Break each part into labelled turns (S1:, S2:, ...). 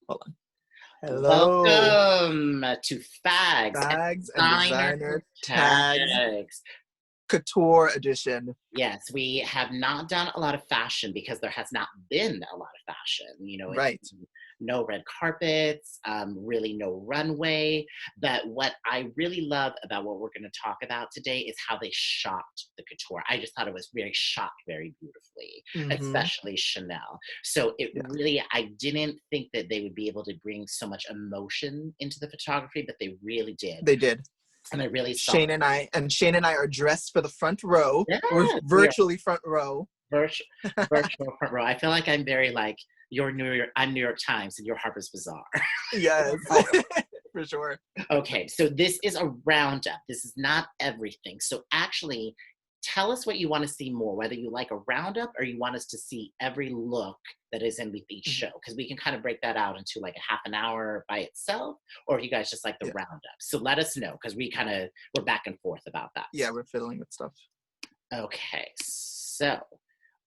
S1: Hold on. Hello,
S2: Welcome to Fags and
S1: bags and
S2: Designer
S1: designer tags,
S2: Tags.
S1: couture edition.
S2: Yes, we have not done a lot of fashion because there has not been a lot of fashion. It's
S1: Right.
S2: no red carpets, really no runway. But what I really love about what we're going to talk about today is how they shot the couture. I just thought it was very shot very beautifully,
S1: Mm-hmm.
S2: especially Chanel. So it
S1: Yeah,
S2: really, I didn't think that they would be able to bring so much emotion into the photography, but they really did.
S1: they did.
S2: And I really saw
S1: Shane and I are dressed for the front row.
S2: yes,
S1: We're
S2: we are
S1: virtually front row.
S2: virtual virtual front row. I feel like I'm very like your New York, I'm New York Times and your Harper's Bazaar.
S1: Yes, for sure.
S2: Okay, so this is a roundup. This is not everything. So actually, tell us what you want to see more, whether you like a roundup or you want us to see every look that is in with each
S1: Mhm.
S2: show, because we can kind of break that out into like a half an hour by itself, or if you guys just like the
S1: Yeah,
S2: roundup. So let us know, because we're back and forth about that.
S1: yeah, we're fiddling with stuff.
S2: Okay, so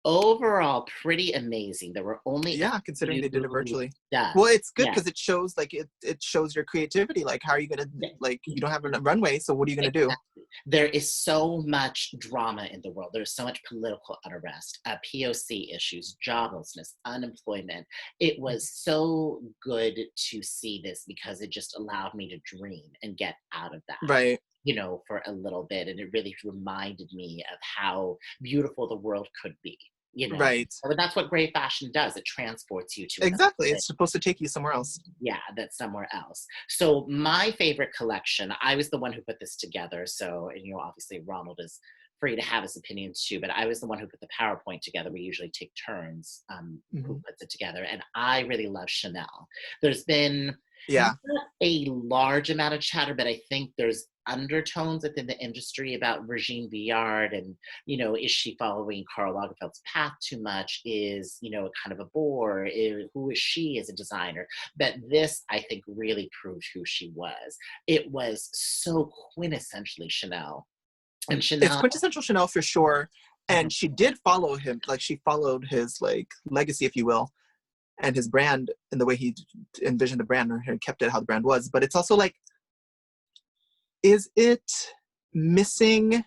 S2: overall, pretty amazing. There were only a
S1: Yeah, considering
S2: few
S1: they did it virtually.
S2: done.
S1: Well, it's good
S2: Yeah.
S1: because it shows like it shows your creativity. Like, how are you gonna like? You don't have a runway, so what are you gonna do?
S2: Exactly. There is so much drama in the world. There's so much political unrest, POC issues, joblessness, unemployment. It was so good to see this because it just allowed me to dream and get out of that,
S1: Right,
S2: for a little bit. And it really reminded me of how beautiful the world could be.
S1: right.
S2: But that's what great fashion does. It transports you to another
S1: Exactly.
S2: place.
S1: It's supposed to take you somewhere else.
S2: Yeah, that's somewhere else. So my favorite collection, I was the one who put this together. So, and obviously Ronald is free to have his opinions too, but I was the one who put the PowerPoint together. We usually take turns who
S1: Hmm.
S2: puts it together. And I really love Chanel. There's been
S1: Yeah.
S2: not a large amount of chatter, but I think there's undertones within the industry about Virginie Viard and, is she following Karl Lagerfeld's path too much? Is, kind of a bore? Who is she as a designer? But this, I think, really proved who she was. It was so quintessentially Chanel. And
S1: It's
S2: Chanel,
S1: quintessential Chanel for sure.
S2: mhm,
S1: And she did follow him, like she followed his like legacy, if you will, and his brand in the way he envisioned the brand or kept it how the brand was. But it's also like, is it missing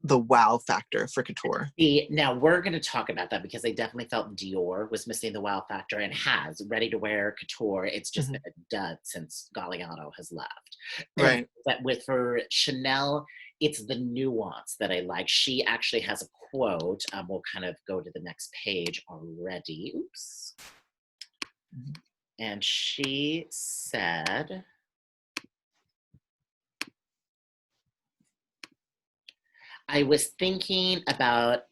S1: the wow factor for couture?
S2: now we're going to talk about that because I definitely felt Dior was missing the wow factor and has ready to wear couture. It's just
S1: Hmm.
S2: been a dud since Galliano has left. And
S1: Right.
S2: but with her Chanel, it's the nuance that I like. She actually has a quote. We'll kind of go to the next page already. Oops. And she said, I was thinking about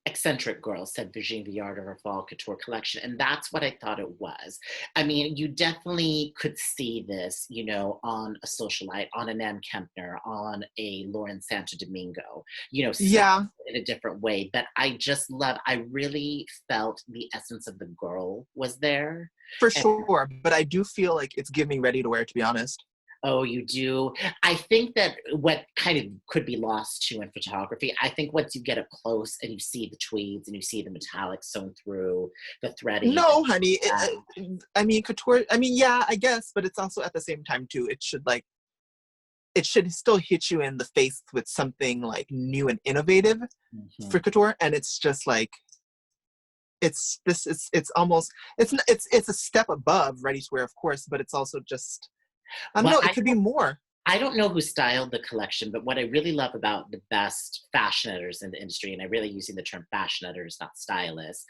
S2: eccentric girl, said Virginie Viard of her fall couture collection. And that's what I thought it was. I mean, you definitely could see this, on a socialite, on an Ann Kempner, on a Lauren Santo Domingo, style
S1: Yeah,
S2: in a different way. But I really felt the essence of the girl was there.
S1: for
S2: And
S1: sure. But I do feel like it's giving ready to wear, to be honest.
S2: oh, you do? I think that what kind of could be lost too in photography, I think once you get up close and you see the tweeds and you see the metallic sewn through the threading,
S1: No, honey.
S2: uh,
S1: I mean, couture. I mean, yeah, I guess, but it's also at the same time too. It should still hit you in the face with something like new and innovative for
S2: mhm.
S1: couture, and it's just like it's almost it's a step above ready to wear, of course, but it's also just I don't
S2: Well,
S1: know. It could be more.
S2: I don't know who styled the collection, but what I really love about the best fashion editors in the industry, and I really using the term fashion editors, not stylists,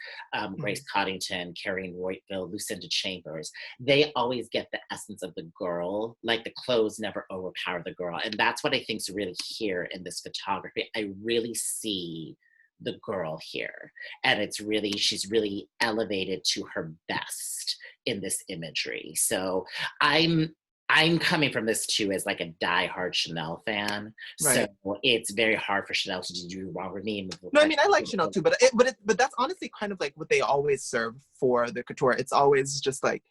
S2: Grace
S1: Mhm.
S2: Coddington, Carrie Roitville, Lucinda Chambers, they always get the essence of the girl, like the clothes never overpower the girl. And that's what I think is really here in this photography. I really see the girl here. And she's really elevated to her best in this imagery. So I'm I'm coming from this too as like a diehard Chanel fan, so
S1: Right.
S2: it's very hard for Chanel to do wrong with me and look
S1: No, I
S2: like
S1: mean I like Chanel too, but that's honestly kind of like what they always serve for the couture. It's always just like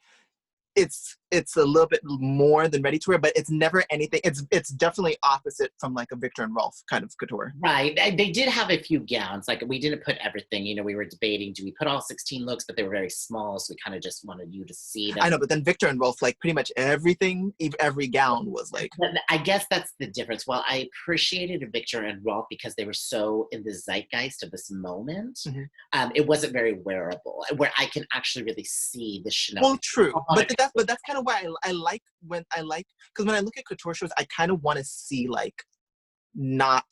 S1: it's it's a little bit more than ready to wear, but it's never anything. It's definitely opposite from like a Victor and Rolf kind of couture.
S2: Right. They did have a few gowns. Like we didn't put everything. You know, we were debating, do we put all 16 looks? But they were very small, so we kind of just wanted you to see them.
S1: I know, but then Victor and Rolf, like pretty much everything, every gown was like.
S2: But I guess that's the difference. Well, I appreciated Victor and Rolf because they were so in the zeitgeist of this moment. It wasn't very wearable, where I can actually really see the Chanel.
S1: Well, true, but that's kind of why I like because when I look at couture shows, I kind of want to see like not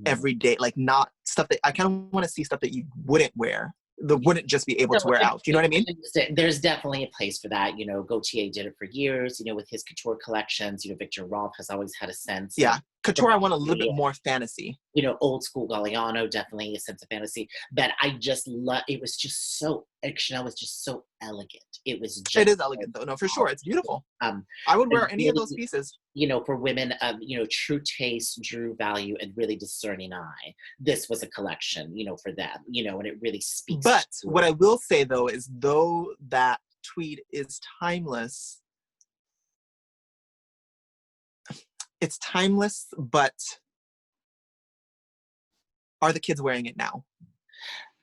S1: everyday, like not stuff that I kind of want to see stuff that you wouldn't wear, that wouldn't just be able to wear out. You know what I mean?
S2: There's definitely a place for that. You know, Gaultier did it for years. You know, with his couture collections. You know, Victor Rolf has always had a sense.
S1: Yeah, couture. I want a little bit more fantasy.
S2: You know, old school Galliano, definitely a sense of fantasy. But I just love. It was just so. Chanel was just so elegant. It was. Just
S1: it is elegant, though. No, for sure, it's beautiful. I would wear any of those pieces.
S2: You know, for women, you know, true taste, true value, and really discerning eye. This was a collection, you know, for them. You know, and it really speaks.
S1: But what I will say though is, though that tweed is timeless, it's timeless. But are the kids wearing it now?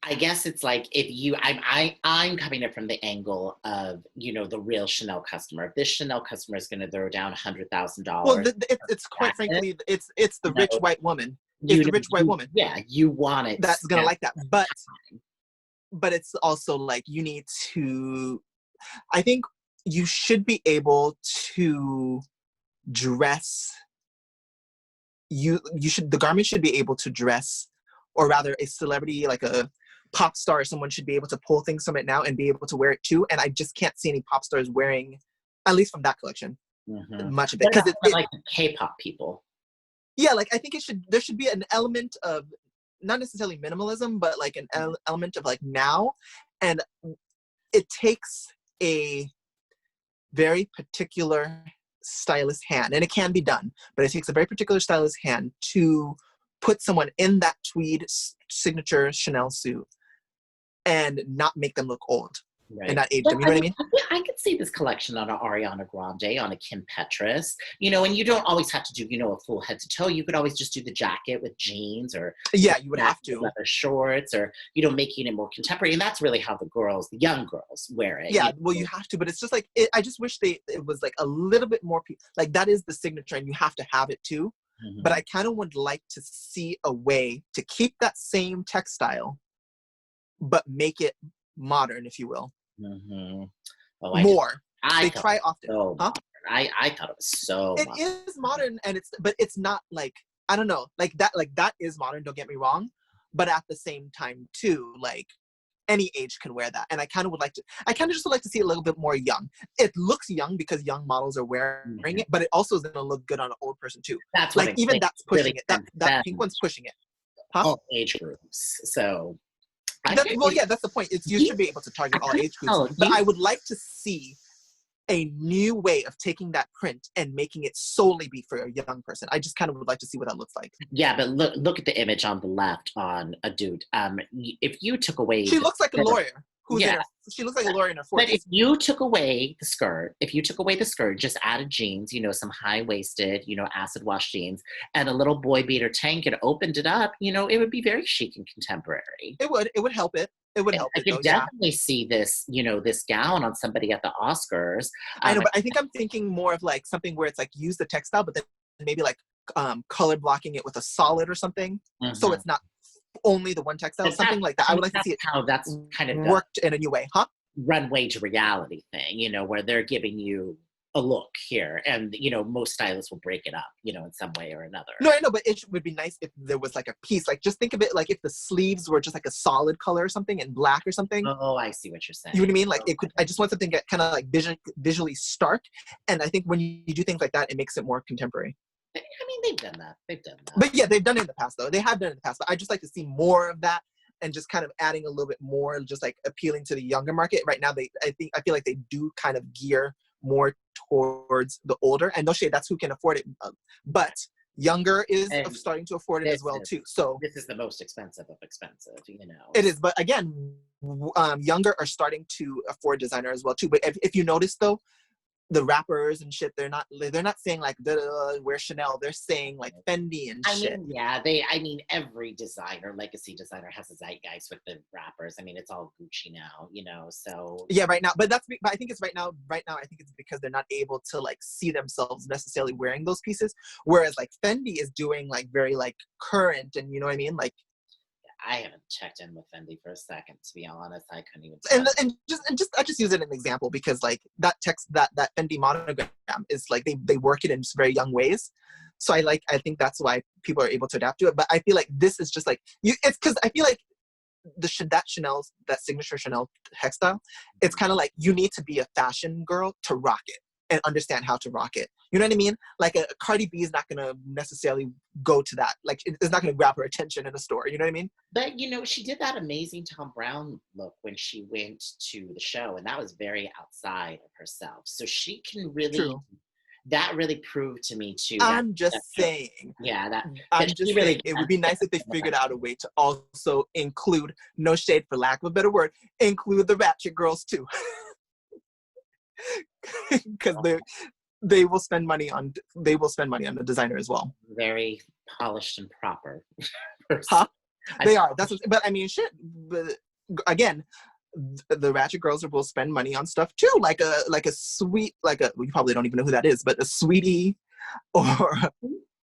S2: I guess it's like if you, I'm coming in from the angle of, you know, the real Chanel customer. If this Chanel customer is going to throw down $100,000,
S1: well, it's quite frankly, it's the rich white woman. It's the rich white woman.
S2: Yeah, you want it.
S1: That's gonna like that, but it's also like you need to. I think you should be able to dress. The garment should be able to dress, or rather, a celebrity like a pop star or someone should be able to pull things from it now and be able to wear it too. And I just can't see any pop stars wearing, at least from that collection, much of it.
S2: Because it's like K-pop people.
S1: Yeah, like I think there should be an element of not necessarily minimalism, but like an element of like now. And it takes a very particular stylist hand, and it can be done, but it takes a very particular stylist hand to put someone in that tweed signature Chanel suit and not make them look old. Right. And not age them, you know what I mean?
S2: I could see this collection on an Ariana Grande, on a Kim Petras, you know, and you don't always have to do, you know, a full head to toe. You could always just do the jacket with jeans, or
S1: yeah, you would have to
S2: leather shorts, or, you know, making it more contemporary. And that's really how the young girls wear it.
S1: Yeah, well, you have to, but it's just like, I just wish it was like a little bit more, like that is the signature and you have to have it too. But I kind of would like to see a way to keep that same textile, but make it modern, if you will.
S2: Oh,
S1: more. They try often.
S2: So huh? I thought it was so.
S1: It is modern, and but it's not like, I don't know, like that is modern. Don't get me wrong, but at the same time too, like any age can wear that, and I kind of just would like to see it a little bit more young. It looks young because young models are wearing it, but it also is going to look good on an old person too.
S2: That's
S1: like even that's pushing really it. That pink one's pushing it. Huh?
S2: All age groups. So.
S1: That's the point. You should be able to target all age groups. But I would like to see a new way of taking that print and making it solely be for a young person. I just kind of would like to see what that looks like.
S2: Yeah, but look at the image on the left on a dude. If you took away,
S1: she looks like a lawyer. She looks like a lawyer in her 40s.
S2: But if you took away the skirt, just added jeans, you know, some high-waisted, you know, acid wash jeans, and a little boy beater tank, and opened it up, you know, it would be very chic and contemporary.
S1: It would help it. It would help.
S2: I could definitely see this, you know, this gown on somebody at the Oscars.
S1: I know, but I think I'm thinking more of like something where it's like use the textile, but then maybe like color blocking it with a solid or something, so it's not only the one textile, something like that. I would like to see it
S2: how that's kind of
S1: worked in a new way, huh?
S2: Runway to reality thing, you know, where they're giving you a look here, and, you know, most stylists will break it up, you know, in some way or another.
S1: No, I know, but it would be nice if there was like a piece, like just think of it like if the sleeves were just like a solid color or something, and black or something.
S2: Oh, I see what you're saying.
S1: You know what I mean? Like it could. I just want something that kind of like visually stark, and I think when you do things like that, it makes it more contemporary.
S2: I mean, they've done that.
S1: But yeah, they've done it in the past, though. They have done it in the past. But I just like to see more of that, and just kind of adding a little bit more, just like appealing to the younger market. Right now, I feel like they do kind of gear more towards the older. And no shade, that's who can afford it. But younger is starting to afford it as well too. So
S2: this is the most expensive of expensive, you know.
S1: It is, but again, younger are starting to afford designer as well too. But if you notice though, the rappers and shit, they're not saying like wear Chanel. They're saying like Fendi and
S2: I
S1: shit.
S2: mean, yeah, I mean, every designer, legacy designer has a zeitgeist with the rappers. I mean, it's all Gucci now, you know, so.
S1: Yeah, right now. But I think it's right now, I think it's because they're not able to like see themselves necessarily wearing those pieces. Whereas like Fendi is doing like very like current and you know what I mean? Like,
S2: I haven't checked in with Fendi for a second, to be honest. I couldn't even tell.
S1: and I just use it as an example because like that Fendi monogram is like they work it in very young ways. So I think that's why people are able to adapt to it. But I feel like this is just like it's because I feel like that signature Chanel textile, it's kind of like you need to be a fashion girl to rock it and understand how to rock it. You know what I mean? Like a Cardi B is not going to necessarily go to that. Like it's not going to grab her attention in a store. You know what I mean?
S2: But, you know, she did that amazing Tom Brown look when she went to the show, and that was very outside of herself. So she can really,
S1: True.
S2: that really proved to me too.
S1: I'm just saying.
S2: Yeah,
S1: I'm just
S2: really
S1: saying. It would be nice if they figured out a way to also include, no shade for lack of a better word, include the ratchet girls too. Because they will spend money on the designer as well.
S2: Very polished and proper.
S1: Huh? They are. But I mean, shit. But again, the ratchet girls will spend money on stuff too, like a sweet, you probably don't even know who that is, but a Sweetie, or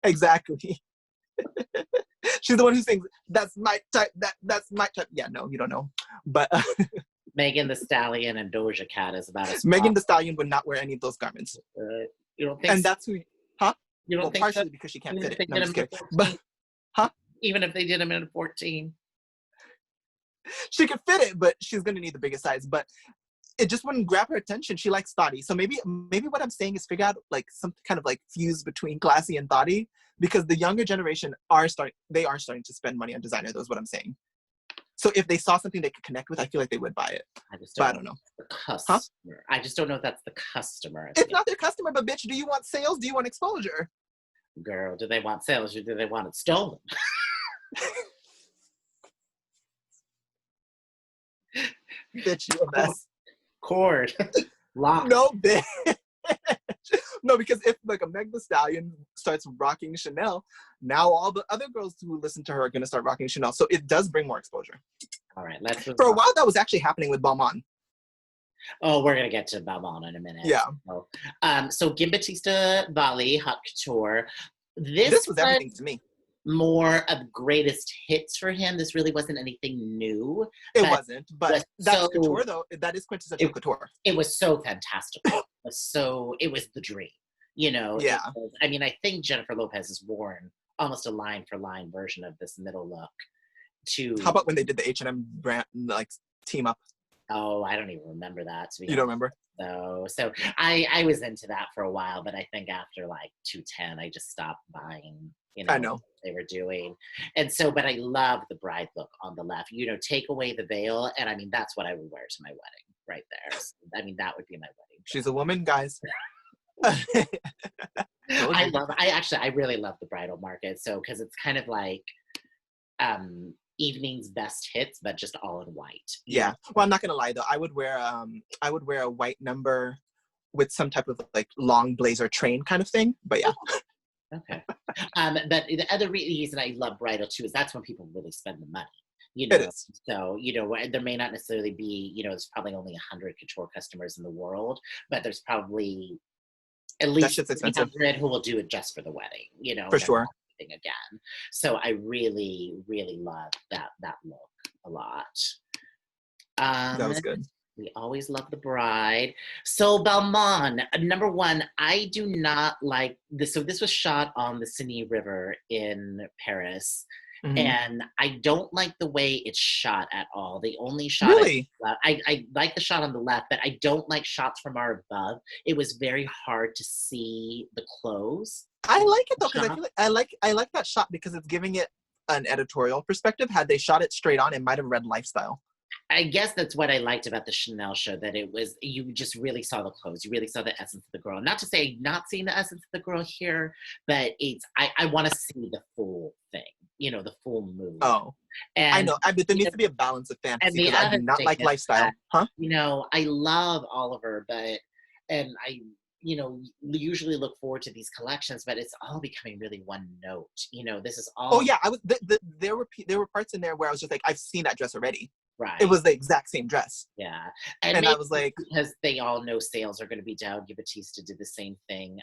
S1: exactly. She's the one who sings, "That's my type." That's my type. Yeah, no, you don't know, but.
S2: Megan Thee Stallion and Doja Cat is about as
S1: Megan Thee Stallion would not wear any of those garments.
S2: You don't think?
S1: And that's who? Huh?
S2: You don't think
S1: partially
S2: so?
S1: because she can't
S2: Even
S1: fit
S2: if
S1: it.
S2: they
S1: No, I'm
S2: did
S1: just
S2: them
S1: kidding. But, huh?
S2: Even if they did them in 14,
S1: she could fit it, but she's gonna need the biggest size. But it just wouldn't grab her attention. She likes thotty, so maybe what I'm saying is figure out like some kind of like fuse between classy and thotty, because the younger generation are starting to spend money on designer. That's what I'm saying. So if they saw something they could connect with, I feel like they would buy it. I don't know.
S2: The customer. Huh? I just don't know if that's the customer.
S1: It's not their customer, but bitch, do you want sales? Do you want exposure?
S2: Girl, do they want sales or do they want it stolen?
S1: Bitch, you a mess.
S2: Cord. Lock.
S1: No, bitch. No, because if like a Meg Thee Stallion starts rocking Chanel, now all the other girls who listen to her are going to start rocking Chanel. So it does bring more exposure.
S2: All right, let's
S1: For a while, that was actually happening with Balmain.
S2: Oh, we're going to get to Balmain in a minute.
S1: Yeah.
S2: So Kim Batista Bali, Haute Couture.
S1: This was everything to me.
S2: More of greatest hits for him. This really wasn't anything new.
S1: It wasn't, but that's couture though. That is quintessential couture.
S2: It was so fantastical. It was the dream, you know?
S1: Yeah.
S2: I mean, I think Jennifer Lopez has worn almost a line for line version of this middle look to.
S1: How about when they did the H&M brand, like team up?
S2: Oh, I don't even remember that.
S1: You don't remember?
S2: So I was into that for a while, but I think after like 210, I just stopped buying, you know,
S1: I know.
S2: what they were doing. And so, but I love the bride look on the left, you know, take away the veil. And I mean, that's what I would wear to my wedding right there. So, I mean, that would be my wedding.
S1: She's a woman, guys.
S2: I really love the bridal market. So, cause it's kind of like, evening's best hits, but just all in white.
S1: Yeah. Well, I'm not gonna lie though. I would wear a white number with some type of like long blazer train kind of thing. But yeah.
S2: Okay. But the other reason I love bridal too is that's when people really spend the money. You know,
S1: it is.
S2: So, you know, there may not necessarily be, you know, there's probably only 100 couture customers in the world, but there's probably at least 300 who will do it just for the wedding, you know.
S1: For sure.
S2: Again. So I really, really love that look a lot.
S1: That was good.
S2: We always love the bride. So Balmain, number one, I do not like this. So this was shot on the Seine River in Paris. Mm-hmm. And I don't like the way it's shot at all. The only shot
S1: really?
S2: I like the shot on the left, but I don't like shots from our above. It was very hard to see the clothes.
S1: I like it though, because I feel like I like that shot because it's giving it an editorial perspective. Had they shot it straight on, it might have read lifestyle.
S2: I guess that's what I liked about the Chanel show, that it was, you just really saw the clothes. You really saw the essence of the girl. Not to say not seeing the essence of the girl here, but I want to see the full thing, you know, the full movie.
S1: Oh, and I know. But there needs to be a balance of fantasy because I do not like lifestyle. Huh?
S2: You know, I love Oliver, and usually look forward to these collections, but it's all becoming really one note. This is
S1: Oh
S2: all
S1: yeah, there were parts in there where I was just like, I've seen that dress already. It
S2: right.
S1: was the exact same dress,
S2: Yeah. And
S1: and I
S2: maybe
S1: was
S2: it's
S1: like,
S2: because they all know sales are going to be down. Batista did the same thing.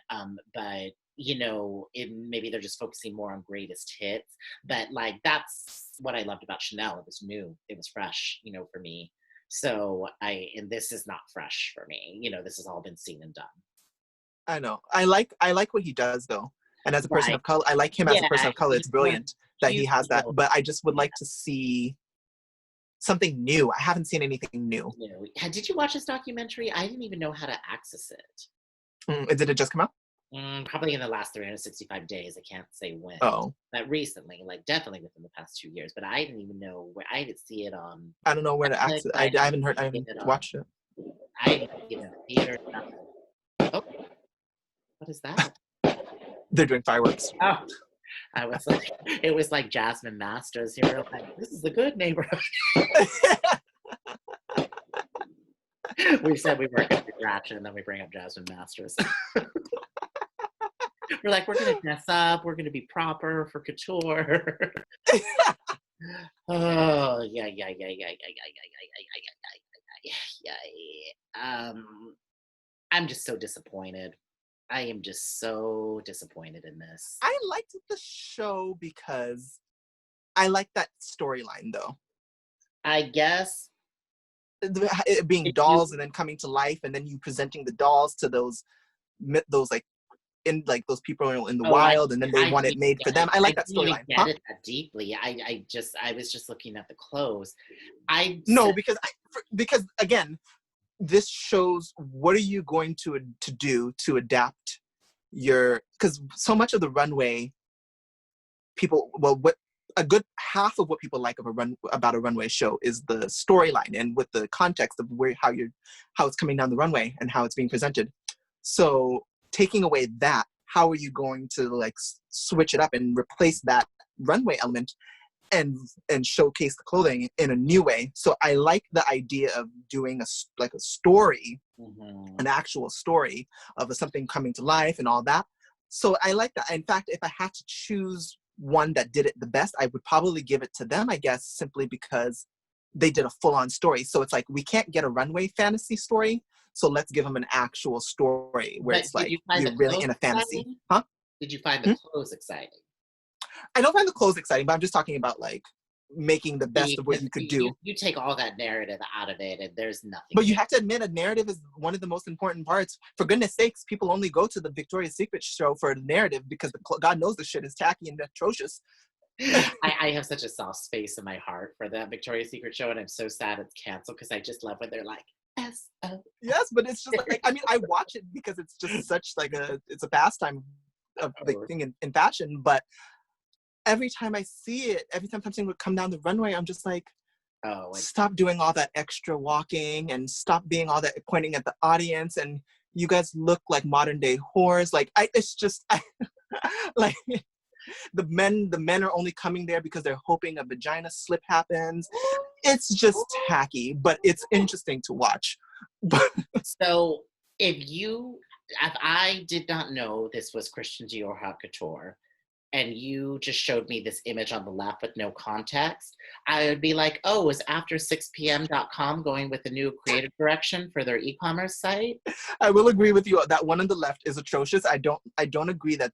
S2: But maybe they're just focusing more on greatest hits. But like that's what I loved about Chanel. It was new. It was fresh, for me. So and this is not fresh for me. This has all been seen and done.
S1: I know. I like what he does though. And as a person
S2: Right.
S1: of color, I like him as a person
S2: Yeah.
S1: of color. It's
S2: He's one
S1: brilliant that he has that.
S2: beautiful.
S1: But I just would
S2: Yeah.
S1: like to see something new. I haven't seen anything new.
S2: Did you watch this documentary? I didn't even know how to access it.
S1: Did it just come out?
S2: Probably in the last 365 days. I can't say when.
S1: Oh.
S2: But recently, like definitely within the past 2 years. But I didn't even know where. I didn't see it on
S1: I don't know where to
S2: Netflix.
S1: access. I haven't heard. I
S2: See
S1: haven't
S2: it
S1: watched it.
S2: I didn't see it in theater. Nothing. Oh, what is that?
S1: They're doing fireworks.
S2: Oh, I was like, it was like Jasmine Masters here. Like, this is a good neighborhood. We said we weren't going to be ratchet, and then we bring up Jasmine Masters. We're like, we're going to dress up. We're going to be proper for couture. Oh, yeah. I'm just so disappointed. I am just so disappointed in this.
S1: I liked the show because I like that storyline though.
S2: I guess
S1: It being dolls and then coming to life, and then you presenting the dolls to those like in like those people in the wild, and then they want it made for them. I like that
S2: didn't even
S1: storyline.
S2: get it that deeply. I was just looking at the clothes.
S1: No, because again, this shows what are you going to do to adapt because so much of the runway people, what a good half of what people like about a runway show is the storyline and with the context of how it's coming down the runway and how it's being presented. So taking away that, how are you going to like switch it up and replace that runway element and showcase the clothing in a new way? So I like the idea of doing a story, an actual story of something coming to life and all that. So I like that. In fact, if I had to choose one that did it the best, I would probably give it to them, I guess, simply because they did a full-on story. So it's like, we can't get a runway fantasy story, so let's give them an actual story where it's like you're really in a fantasy.
S2: Exciting?
S1: Huh?
S2: Did you find the clothes exciting?
S1: I don't find the clothes exciting, but I'm just talking about like making the best of what you could do.
S2: You take all that narrative out of it and there's nothing.
S1: But you have to admit, a narrative is one of the most important parts. For goodness sakes, people only go to the Victoria's Secret show for the narrative because God knows the shit is tacky and atrocious.
S2: I have such a soft space in my heart for that Victoria's Secret show, and I'm so sad it's canceled because I just love when they're like,
S1: Yes, but it's just like, I mean, I watch it because it's just such like it's a pastime of like thing in fashion, but every time I see it, every time something would come down the runway, I'm just like, stop doing all that extra walking and stop being all that pointing at the audience, and you guys look like modern day whores. Like it's just like the men are only coming there because they're hoping a vagina slip happens. It's just tacky, but it's interesting to watch.
S2: So if I did not know this was Christian Dior Haute Couture, and you just showed me this image on the left with no context, I would be like, oh, is after6pm.com going with a new creative direction for their e-commerce site?
S1: I will agree with you. That one on the left is atrocious. I don't agree that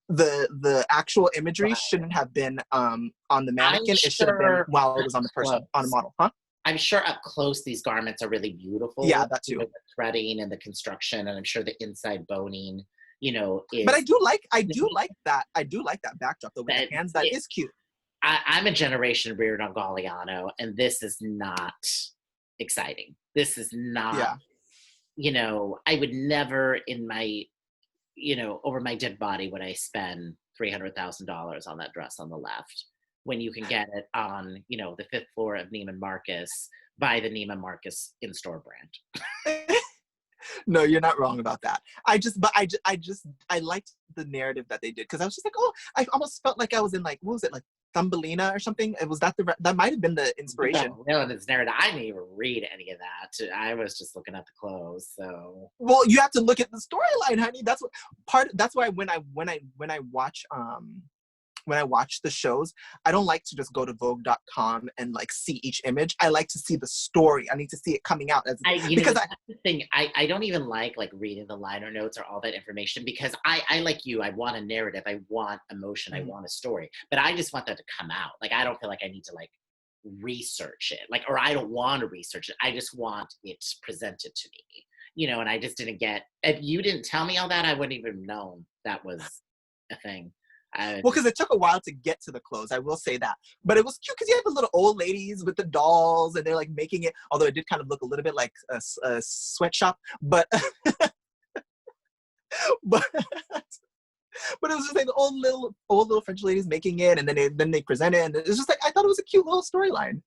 S1: the actual imagery shouldn't have been on the mannequin. It should have been while it was on the person, on a model, huh?
S2: I'm sure up close these garments are really beautiful.
S1: Yeah, that too.
S2: The threading and the construction, and I'm sure the inside boning,
S1: But I do like that. I do like that backdrop though with the hands. That is cute.
S2: I'm a generation reared on Galliano, and this is not exciting. This is not. Yeah. I would never in my, over my dead body would I spend $300,000 on that dress on the left, when you can get it on, the 5th floor of Neiman Marcus by the Neiman Marcus in-store brand.
S1: No, you're not wrong about that. I liked the narrative that they did, because I was just like, oh, I almost felt like I was in like, what was it, like Thumbelina or something. It was that might have been the inspiration.
S2: Villainous narrative. I didn't even read any of that. I was just looking at the clothes. So
S1: Well, you have to look at the storyline, honey. That's what that's why when I watch the shows, I don't like to just go to Vogue.com and like see each image. I like to see the story. I need to see it coming out
S2: that's the thing. I don't even like reading the liner notes or all that information because I like you. I want a narrative. I want emotion. I want a story. But I just want that to come out. Like I don't feel like I need to research it. Or I don't want to research it. I just want it presented to me. And I just didn't get. If you didn't tell me all that, I wouldn't even known that was a thing.
S1: Well, because it took a while to get to the clothes, I will say that. But it was cute because you have the little old ladies with the dolls, and they're like making it. Although it did kind of look a little bit like a sweatshop, but but but it was just like the old little French ladies making it, and then they present it, and it's just like I thought it was a cute little storyline.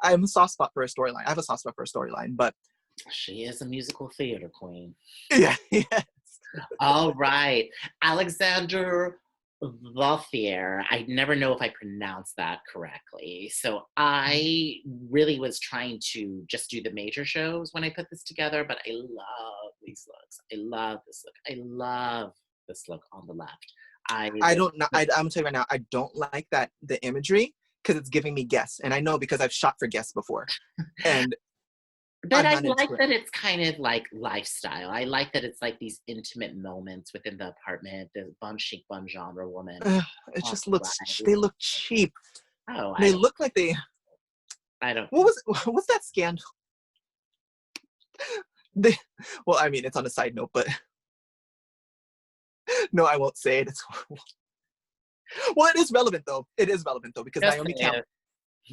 S1: I have a soft spot for a storyline. I have a soft spot for a storyline, but
S2: she is a musical theater queen.
S1: Yeah. Yes.
S2: All right, Alexander Vauthier. I never know if I pronounced that correctly. So I really was trying to just do the major shows when I put this together, but I love these looks. I love this look. I love this look on the left. I'm gonna tell you right
S1: now, I don't like that the imagery because it's giving me Guess, and I know because I've shot for Guess before, and
S2: but I like that it's kind of like lifestyle. I like that it's like these intimate moments within the apartment. The bum chic, bum genre woman.
S1: It just looks. They look cheap.
S2: Oh,
S1: they look like they.
S2: I don't.
S1: What's that scandal? Well, I mean, it's on a side note, but no, I won't say it. It's horrible. Well, it is relevant though. It is relevant though because Naomi Campbell.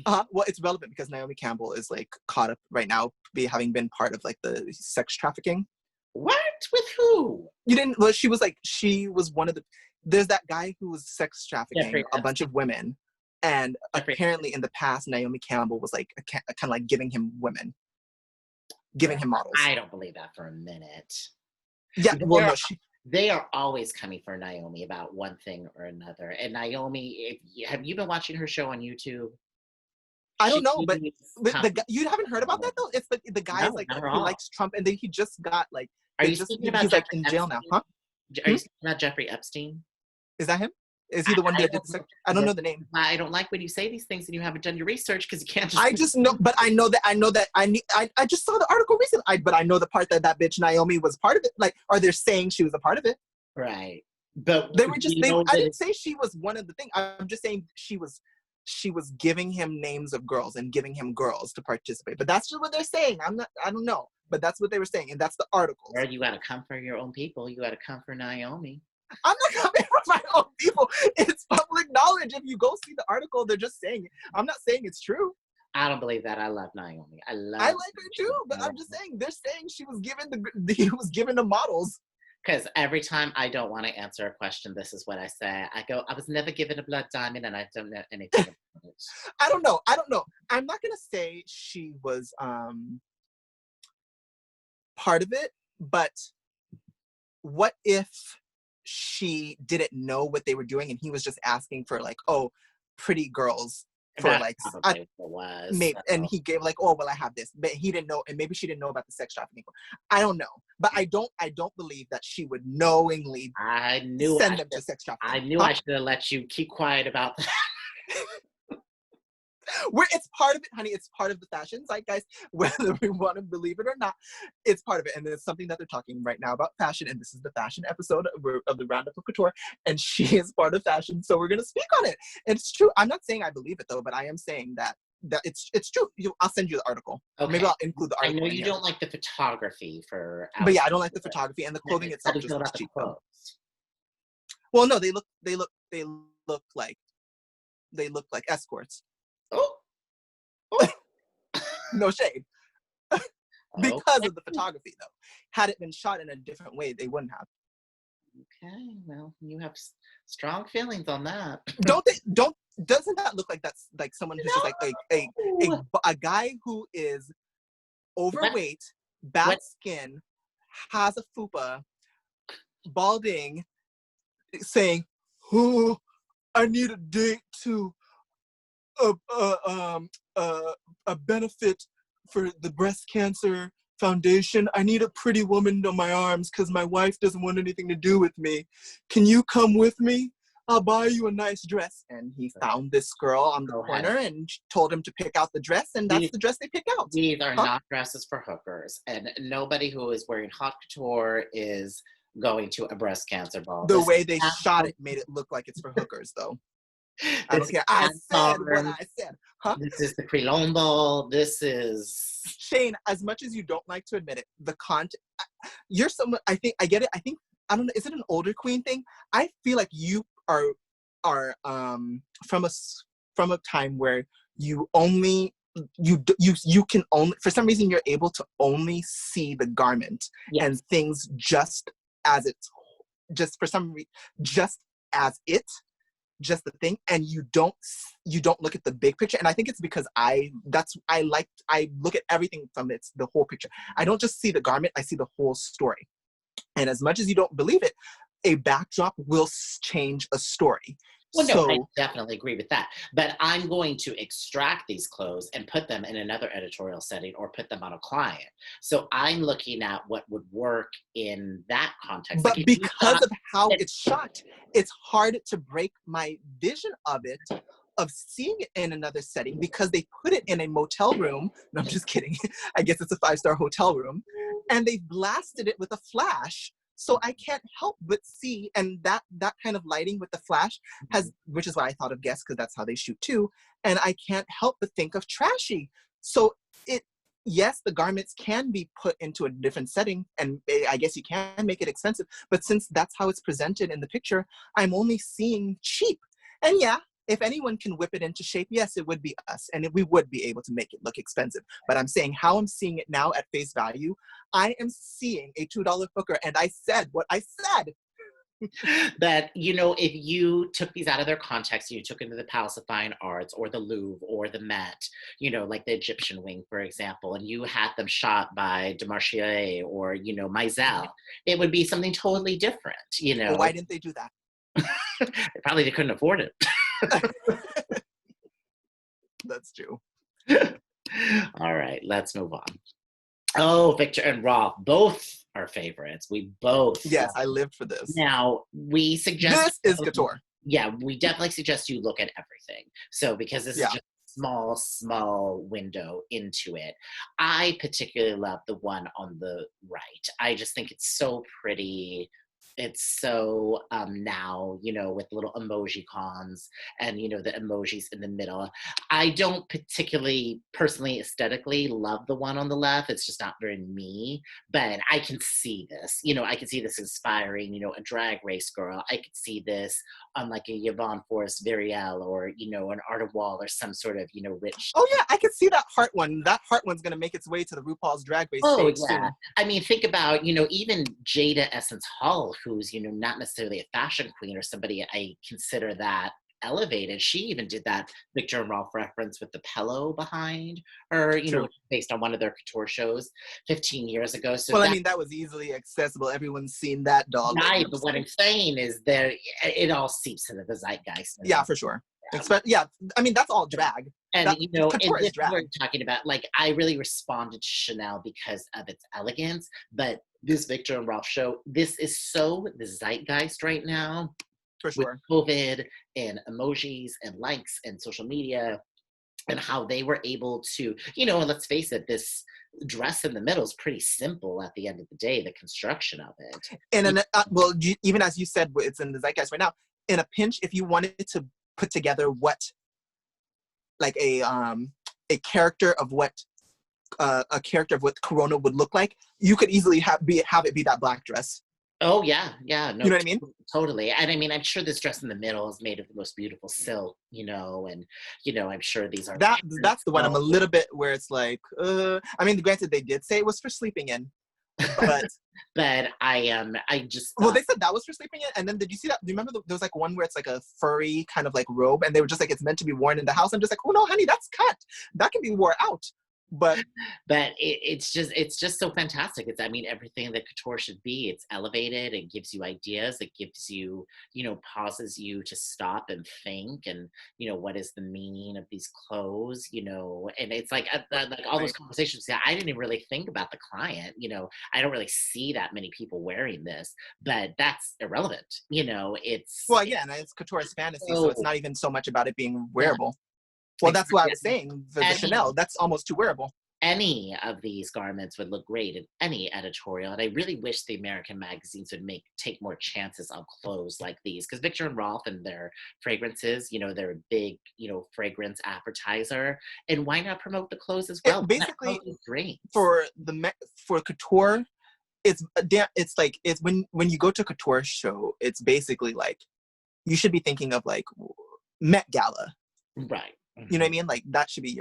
S1: Well, it's relevant because Naomi Campbell is like caught up right now, having been part of like the sex trafficking.
S2: What? With who?
S1: You didn't? Well, she was one of the. There's that guy who was sex trafficking a bunch of women, and apparently in the past, Naomi Campbell was like kind of like giving him women, giving him models.
S2: I don't believe that for a minute.
S1: Yeah, well, no,
S2: they are always coming for Naomi about one thing or another. And Naomi, have you been watching her show on YouTube?
S1: I don't know, but you haven't heard about that though? It's the guy who likes Trump, and then he just got like.
S2: Are you speaking about? He's
S1: like in jail now, huh?
S2: Are you speaking about Jeffrey Epstein?
S1: Is that him? Is he the one that did the sex? I don't know the name.
S2: I don't like when you say these things and you haven't done your research because you can't just.
S1: I just know, but I know that I just saw the article recently. But I know the part that bitch Naomi was part of it. Like, are they saying she was a part of it?
S2: Right. But
S1: they were just. I didn't say she was one of the things. I'm just saying she was giving him names of girls and giving him girls to participate. But that's just what they're saying. I don't know. But that's what they were saying. And that's the article.
S2: Well, you got to come for your own people. You got to come for Naomi.
S1: I'm not coming for my own people. It's public knowledge. If you go see the article, they're just saying it. I'm not saying it's true.
S2: I don't believe that. I love Naomi. I like
S1: her too. But I'm just saying, they're saying he was given the models.
S2: Because every time I don't want to answer a question, this is what I say. I go, I was never given a blood diamond and I don't know anything about it.
S1: I don't know. I'm not going to say she was part of it, but what if she didn't know what they were doing and he was just asking for like, oh, pretty girls for like maybe, and he gave like, oh well, I have this, but he didn't know, and maybe she didn't know about the sex trafficking. I don't know, but I don't believe that she would knowingly send them to sex trafficking.
S2: I knew I should have let you keep quiet about that.
S1: It's part of it, honey. It's part of the fashion zeitgeist, whether we want to believe it or not. It's part of it, and it's something that they're talking right now about fashion. And this is the fashion episode of the Roundup of Couture, and she is part of fashion, so we're gonna speak on it. And it's true. I'm not saying I believe it though, but I am saying that it's true. I'll send you the article. Okay. Maybe I'll include the article.
S2: I know you don't like the photography for,
S1: but yeah, I don't like the photography, and the clothing itself just looks cheap. Well, no, they look like escorts.
S2: Oh.
S1: No shade. Because of the photography though. Had it been shot in a different way, they wouldn't have.
S2: Okay, well, you have strong feelings on that.
S1: Doesn't that look like that's like someone who's just like a guy who is overweight, bad skin, has a fupa, balding, saying, "Oh, I need a date to a a, um, a, a benefit for the breast cancer foundation. I need a pretty woman on my arms because my wife doesn't want anything to do with me. Can you come with me? I'll buy you a nice dress. And he found this girl on the
S2: Go ahead.
S1: corner and told him to pick out the dress, and that's the dress they pick out.
S2: These are
S1: Huh?
S2: not dresses for hookers, and nobody who is wearing haute couture is going to a breast cancer ball.
S1: The
S2: This
S1: way
S2: is
S1: they shot it made it look like it's for hookers, though. I
S2: this
S1: don't
S2: is
S1: care. I said what
S2: Anton,
S1: I said. Huh?
S2: this is the Crelon ball. This is
S1: Shane, as much as you don't like to admit it, the content, you're someone, I think, I get it. I think, I don't know, is it an older queen thing? I feel like you are from a time where you only, you can only, for some reason, you're able to only see the garment
S2: yes.
S1: and things just as it's, just for some reason, just as it, just the thing, and you don't look at the big picture. And I think it's because I look at everything from the whole picture. I don't just see the garment, I see the whole story. And as much as you don't believe it, a backdrop will change a story.
S2: Well,
S1: So
S2: no, I definitely agree with that. But I'm going to extract these clothes and put them in another editorial setting or put them on a client. So I'm looking at what would work in that context.
S1: but
S2: Like
S1: because of how it's shot, it's hard to break my vision of it, of seeing it in another setting, because they put it in a motel room. No, I'm just kidding. I guess it's a 5-star hotel room. And they blasted it with a flash. So I can't help but see, and that kind of lighting with the flash has, which is why I thought of Guess, because that's how they shoot too. And I can't help but think of Trashy. So yes, the garments can be put into a different setting, and I guess you can make it expensive. But since that's how it's presented in the picture, I'm only seeing cheap. And yeah, if anyone can whip it into shape, yes, it would be us, and we would be able to make it look expensive. But I'm saying how I'm seeing it now at face value, I am seeing a $2 hooker, and I said what I said.
S2: that, if you took these out of their context, you took into the Palace of Fine Arts or the Louvre or the Met, like the Egyptian wing, for example, and you had them shot by Demarchier or, Maisel, it would be something totally different,
S1: Well, why didn't they do that?
S2: Probably they couldn't afford it.
S1: That's true.
S2: All right, let's move on. Oh, Victor and Rolf, both our favorites. We both.
S1: Yes, I lived for this.
S2: Now, we suggest.
S1: This is couture.
S2: Yeah, we definitely suggest you look at everything. So, because this is just a small window into it. I particularly love the one on the right. I just think it's so pretty. It's so now, with little emoji cons and, the emojis in the middle. I don't particularly, personally, aesthetically love the one on the left. It's just not very me, but I can see this. I can see this inspiring, a drag race girl. I could see this on like a Yvonne Forrest Viriel or, an Art Wall or some sort of, rich.
S1: Oh yeah, I could see that heart one. That heart one's gonna make its way to the RuPaul's Drag Race stage soon.
S2: I mean, think about, even Jada Essence Hall, who's, not necessarily a fashion queen or somebody I consider that elevated. She even did that Victor and Rolf reference with the pillow behind her, based on one of their couture shows 15 years ago. So
S1: I mean, that was easily accessible. Everyone's seen that doll.
S2: Right, but what I'm saying is that it all seeps into the zeitgeist.
S1: Yeah, for sure. Yeah, I mean, that's all drag.
S2: And,
S1: and
S2: this is what we're talking about. Like, I really responded to Chanel because of its elegance, but this Victor and Rolf show, this is so the zeitgeist right now.
S1: For sure.
S2: With COVID and emojis and likes and social media and how they were able to, and let's face it, this dress in the middle is pretty simple at the end of the day, the construction of it.
S1: And even as you said, it's in the zeitgeist right now. In a pinch, if you wanted to put together what, like a character of what Corona would look like, you could easily have it be that black dress.
S2: Oh yeah, no,
S1: you know what I mean?
S2: Totally. And I mean, I'm sure this dress in the middle is made of the most beautiful silk, and I'm sure these are.
S1: That's the one I'm a little bit where it's like, I mean, granted, they did say it was for sleeping in, but
S2: but I just
S1: well, they said that was for sleeping in, and then did you see that? Do you remember there was like one where it's like a furry kind of like robe, and they were just like, it's meant to be worn in the house. I'm just like, oh no, honey, that's cut. That can be worn out. But
S2: But it's just so fantastic. It's, I mean, everything that couture should be. It's elevated. It gives you ideas. It gives you, pauses you to stop and think, and what is the meaning of these clothes, and it's like, like all those
S1: right.
S2: conversations. Yeah, I didn't even really think about the client. I don't really see that many people wearing this, but that's irrelevant.
S1: Well,
S2: It's
S1: again, it's couture's fantasy, so it's
S2: so
S1: not even so much about it being
S2: yeah,
S1: wearable. Well, that's what I was
S2: exactly.
S1: saying. The
S2: Any
S1: Chanel, that's almost too wearable.
S2: any of these garments would look great in any editorial, and I really wish the American magazines would take more chances on clothes like these, because Victor and Rolf and their fragrances, they're a big, fragrance appetizer, and why not promote the clothes as
S1: It
S2: well? Why not
S1: basically
S2: promote these drinks?
S1: for couture, it's like it's when you go to a couture show, it's basically like you should be thinking of like Met Gala.
S2: Right.
S1: You know what I
S2: Mhm.
S1: mean? Like that should be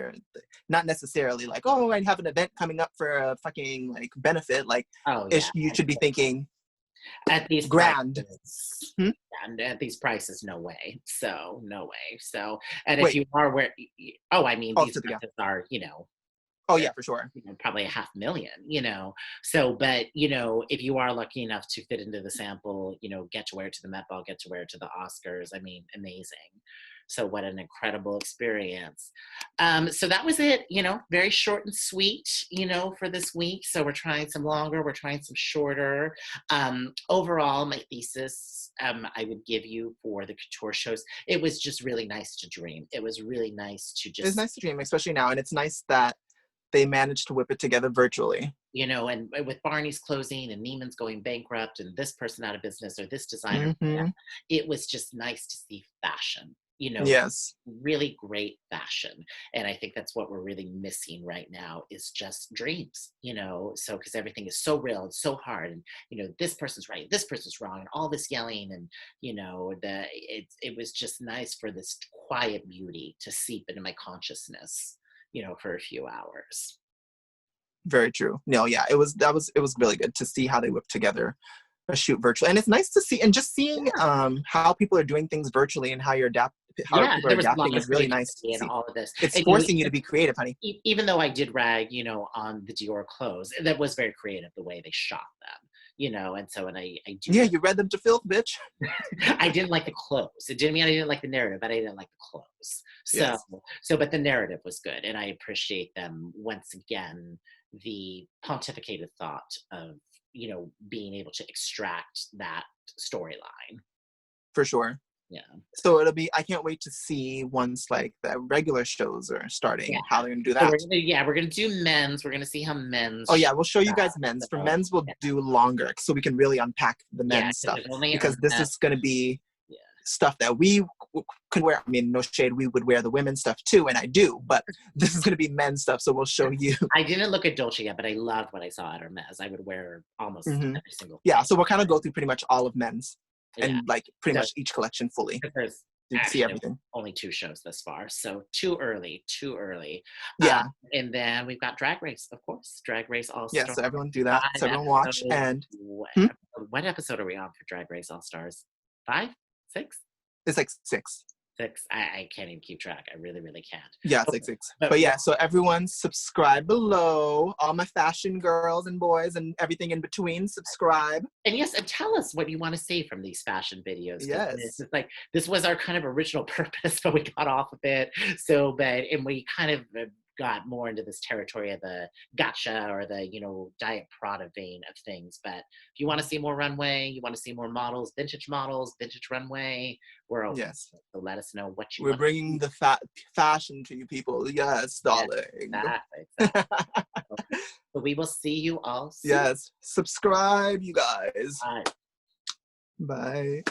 S1: not necessarily like, oh, I have an event coming up for a fucking like benefit. Like,
S2: Oh yeah,
S1: you should be thinking
S2: at these
S1: grand.
S2: prices.
S1: Hmm?
S2: And at these prices, no way. So no way. So, and if
S1: Wait,
S2: you are oh, I mean,
S1: oh,
S2: these
S1: to the yeah.
S2: prices are,
S1: Oh
S2: they're,
S1: yeah, for sure.
S2: probably a 500,000, so, but if you are lucky enough to fit into the sample, get to wear it to the Met Ball, get to wear it to the Oscars, I mean, amazing. So what an incredible experience. So that was it, very short and sweet, for this week. So we're trying some longer, we're trying some shorter. Overall, my thesis, I would give you for the couture shows, it was just really nice to dream. It was really nice to
S1: It's
S2: just,
S1: nice to dream, especially now, and it's nice that they managed to whip it together virtually.
S2: and with Barney's closing and Neiman's going bankrupt and this person out of business or this designer,
S1: Mm-hmm.
S2: it was just nice to see fashion,
S1: Yes,
S2: really great fashion. And I think that's what we're really missing right now is just dreams, so because everything is so real and so hard, and this person's right, this person's wrong, and all this yelling, and it was just nice for this quiet beauty to seep into my consciousness, for a few hours.
S1: very true. No, yeah, it was really good to see how they whipped together a shoot virtually, and it's nice to see, and just seeing how people are doing things virtually and how
S2: Yeah,
S1: people are
S2: there was a
S1: adapting
S2: lot of
S1: is really nice to
S2: creativity in
S1: see.
S2: all of this.
S1: It's
S2: And
S1: forcing you to be creative, honey.
S2: even though I did rag, on the Dior clothes, that was very creative the way they shot them, and so, and I do
S1: Yeah,
S2: like,
S1: you read them to filth, bitch.
S2: I didn't like the clothes. It didn't mean I didn't like the narrative, but I didn't like the clothes. So,
S1: Yes,
S2: but the narrative was good, and I appreciate them once again. The pontificated thought of being able to extract that storyline.
S1: for sure.
S2: Yeah.
S1: So I can't wait to see once like the regular shows are
S2: Yeah.
S1: starting, how they're gonna do
S2: So
S1: that.
S2: we're gonna do men's. We're gonna see how men's
S1: Oh
S2: shows
S1: yeah, we'll show you
S2: up.
S1: guys men's. For
S2: So
S1: men's, we'll
S2: yeah,
S1: do longer so we can really unpack the
S2: yeah,
S1: men's
S2: because
S1: stuff,
S2: there's only a
S1: because this
S2: men.
S1: is gonna be
S2: Yeah.
S1: stuff that we could wear. I mean, no shade, we would wear the women's stuff too, and I do, but this is gonna be men's stuff, so we'll show you.
S2: I didn't look at Dolce yet, but I loved what I saw at Hermes. I would wear almost
S1: Hmm.
S2: every single
S1: Yeah,
S2: thing.
S1: so we'll kind of go through pretty much all of men's
S2: Yeah.
S1: and like pretty
S2: So
S1: much each collection fully.
S2: there's
S1: You can see
S2: actually
S1: everything.
S2: only 2 shows thus far, so too early, too early. Um,
S1: Yeah,
S2: and then we've got Drag Race, of course. Drag Race
S1: yeah.
S2: All-Star
S1: So everyone do that.
S2: 5
S1: So everyone watch
S2: episodes.
S1: and
S2: What
S1: hmm?
S2: what episode are we on for Drag Race All-Stars? 5? 6?
S1: It's like 6.
S2: 6? I can't even keep track. I really, really can't.
S1: Yeah, it's
S2: Okay,
S1: like 6.
S2: but
S1: But yeah, so everyone subscribe below. All my fashion girls and boys and everything in between, subscribe.
S2: and yes, and tell us what you want to see from these fashion videos, because
S1: Yes.
S2: it's like this was our kind of original purpose, but we got off of it. So, but and we kind of got more into this territory of the gotcha or the Diet Prada vein of things. But if you want to see more runway, you want to see more models, vintage runway, we're open.
S1: Yes.
S2: So let us know what you
S1: We're
S2: want.
S1: bringing the fashion to you people. Yes,
S2: Yeah,
S1: darling.
S2: exactly. So we will see you all soon.
S1: Yes. Subscribe, you guys.
S2: Bye.
S1: Bye.